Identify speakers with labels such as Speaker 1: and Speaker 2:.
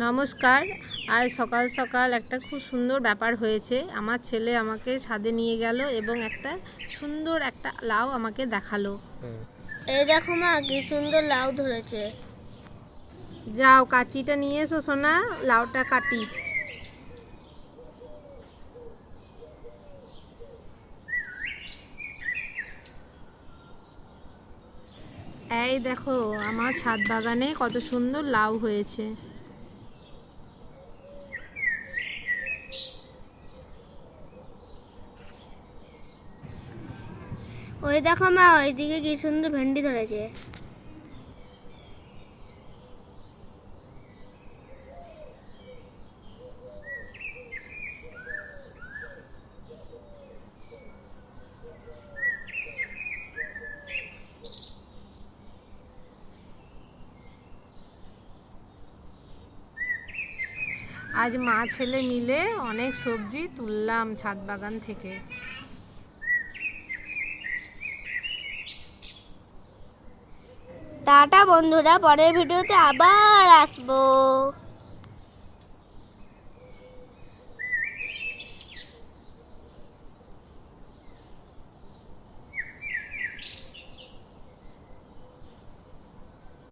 Speaker 1: নমস্কার। আজ সকাল সকাল একটা খুব সুন্দর ব্যাপার হয়েছে। আমার ছেলে আমাকে ছাদে নিয়ে গেল এবং একটা সুন্দর একটা লাউ আমাকে দেখালো।
Speaker 2: এই দেখো মা, কি সুন্দর লাউ ধরেছে।
Speaker 1: যাও কাঁচিটা নিয়ে এসো সোনা, লাউটা কাটি। এই দেখো আমার ছাদ বাগানে কত সুন্দর লাউ হয়েছে।
Speaker 2: ওই দেখো মা, ওইদিকে কি সুন্দর ভেন্ডি ধরেছে।
Speaker 1: আজ মা ছেলে মিলে অনেক সবজি তুললাম ছাদ বাগান থেকে।
Speaker 2: টাটা বন্ধুরা, পরের ভিডিওতে আবার আসবো।